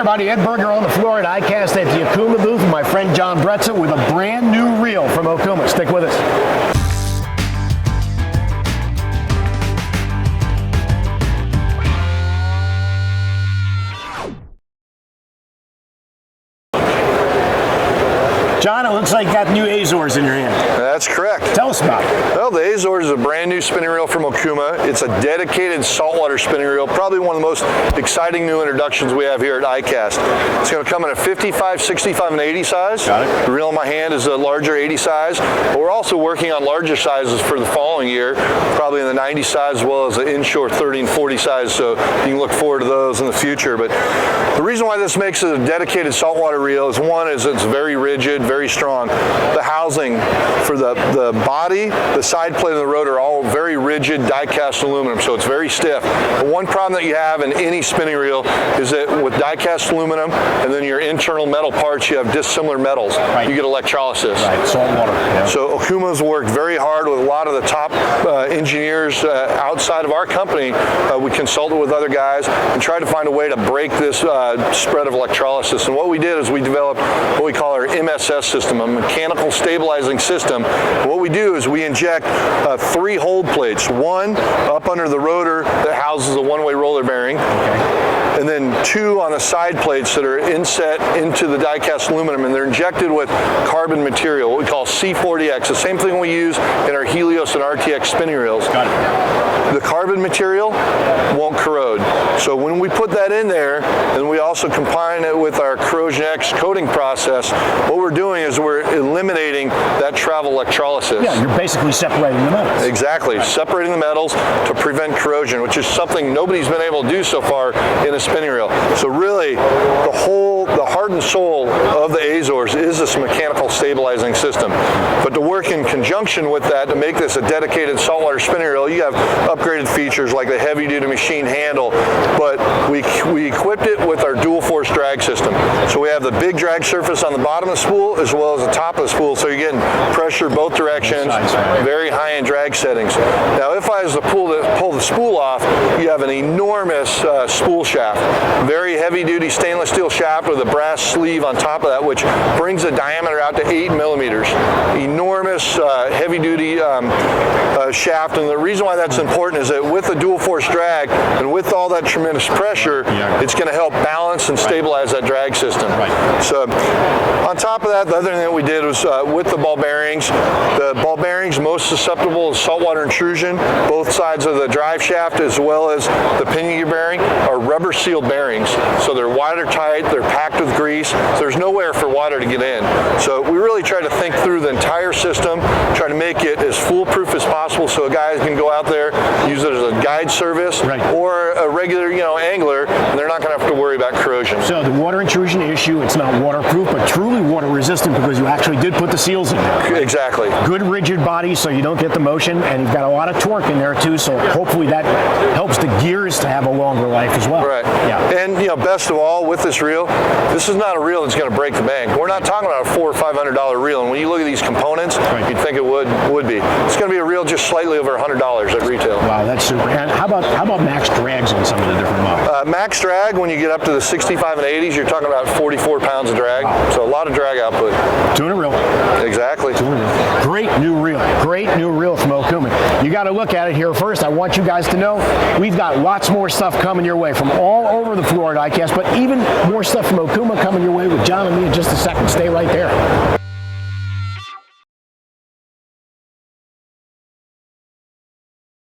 everybody, Ed Berger on the floor at ICAST at the Okuma booth with my friend John Bretza with a brand new reel from Okuma. Stick with us. John, it looks like you got new Azores in your hand. That's correct. Tell us about it. Well, the Azores is a brand new spinning reel from Okuma. It's a dedicated saltwater spinning reel, probably one of the most exciting new introductions we have here at ICAST. It's going to come in a 55, 65, and 80 size. Got it. The reel in my hand is a larger 80 size, but we're also working on larger sizes for the following year, probably in the 90 size as well as the inshore 30 and 40 size, so you can look forward to those in the future. But the reason why this makes it a dedicated saltwater reel is one is it's very rigid, very strong. The housing for the body, the side plate, and the rotor are all very rigid die-cast aluminum, so it's very stiff. The one problem that you have in any spinning reel is that with die-cast aluminum and then your internal metal parts, you have dissimilar metals. Right. You get electrolysis. Right, salt water. Yeah. So Okuma's worked very hard with a lot of the top engineers outside of our company. We consulted with other guys and tried to find a way to break this spread of electrolysis. And what we did is we developed what we call our MSS system, a mechanical stabilizing system. What we do is we inject 3 hold plates, one up under the rotor that houses a one-way roller bearing, and then 2 on the side plates that are inset into the die-cast aluminum, and they're injected with carbon material, what we call C40X, the same thing we use in our Helios and RTX spinning reels. Got it. The carbon material won't corrode. So when we put that in there, and we also combine it with our Corrosion X coating process, what we're doing is we're eliminating that travel electrolysis. Yeah, you're basically separating the metals. Exactly, right. Separating the metals to prevent corrosion, which is something nobody's been able to do so far in a spinning reel. So really, the heart and soul of the Azores is this mechanical stabilizing system. But to work in conjunction with that, to make this a dedicated saltwater spinning reel, you have upgraded features like the heavy-duty machine handle, but we equipped it with our dual force drag system. So we have the big drag surface on the bottom of the spool as well as the top of the spool, so you're getting pressure both directions, very high-end drag settings. Now, if I was to pull the spool off, you have an enormous spool shaft, very heavy-duty stainless steel shaft with a brass sleeve on top of that, which brings the diameter out to 8 millimeters. Enormous heavy-duty shaft, and the reason why that's important is that with the dual force drag and with all that tremendous pressure, it's going to help balance and stabilize that drag system. Right. So on top of that, the other thing that we did was with the ball bearings most susceptible to saltwater intrusion, both sides of the drive shaft as well as the pinion gear bearing are rubber sealed bearings. So they're watertight, they're packed with grease, so there's nowhere for water to get in. So we really try to think through the entire system, try to make it as foolproof as possible so a guy can go out there, use it as a guide service or a regular angler, and they're not going to have to worry about corrosion. So the water intrusion issue, it's not waterproof, but truly water resistant because you actually did put the seals in there. Right? Exactly. Good rigid body so you don't get the motion, and you've got a lot of torque in there too, so hopefully that helps the gears to have a longer life as well. Right. Yeah. And best of all, with this reel, this is not a reel that's going to break the bank. We're not talking about a $400 or $500 reel, and when you look at these components, you'd think it would be. It's going to be a reel just slightly over $100 at retail. Wow, that's super. And how about max drags on some of the different models? Max drag, when you get up to the 65 and 80s, you're talking about 44 pounds of drag. Wow. So a lot of drag output. 200 reel. Exactly. 200 reel. Great new reel. Great new reel from Okuma. You got to look at it here first. I want you guys to know we've got lots more stuff coming your way from all over the floor at ICAST, but even more stuff from Okuma coming your way with John and me in just a second. Stay right there.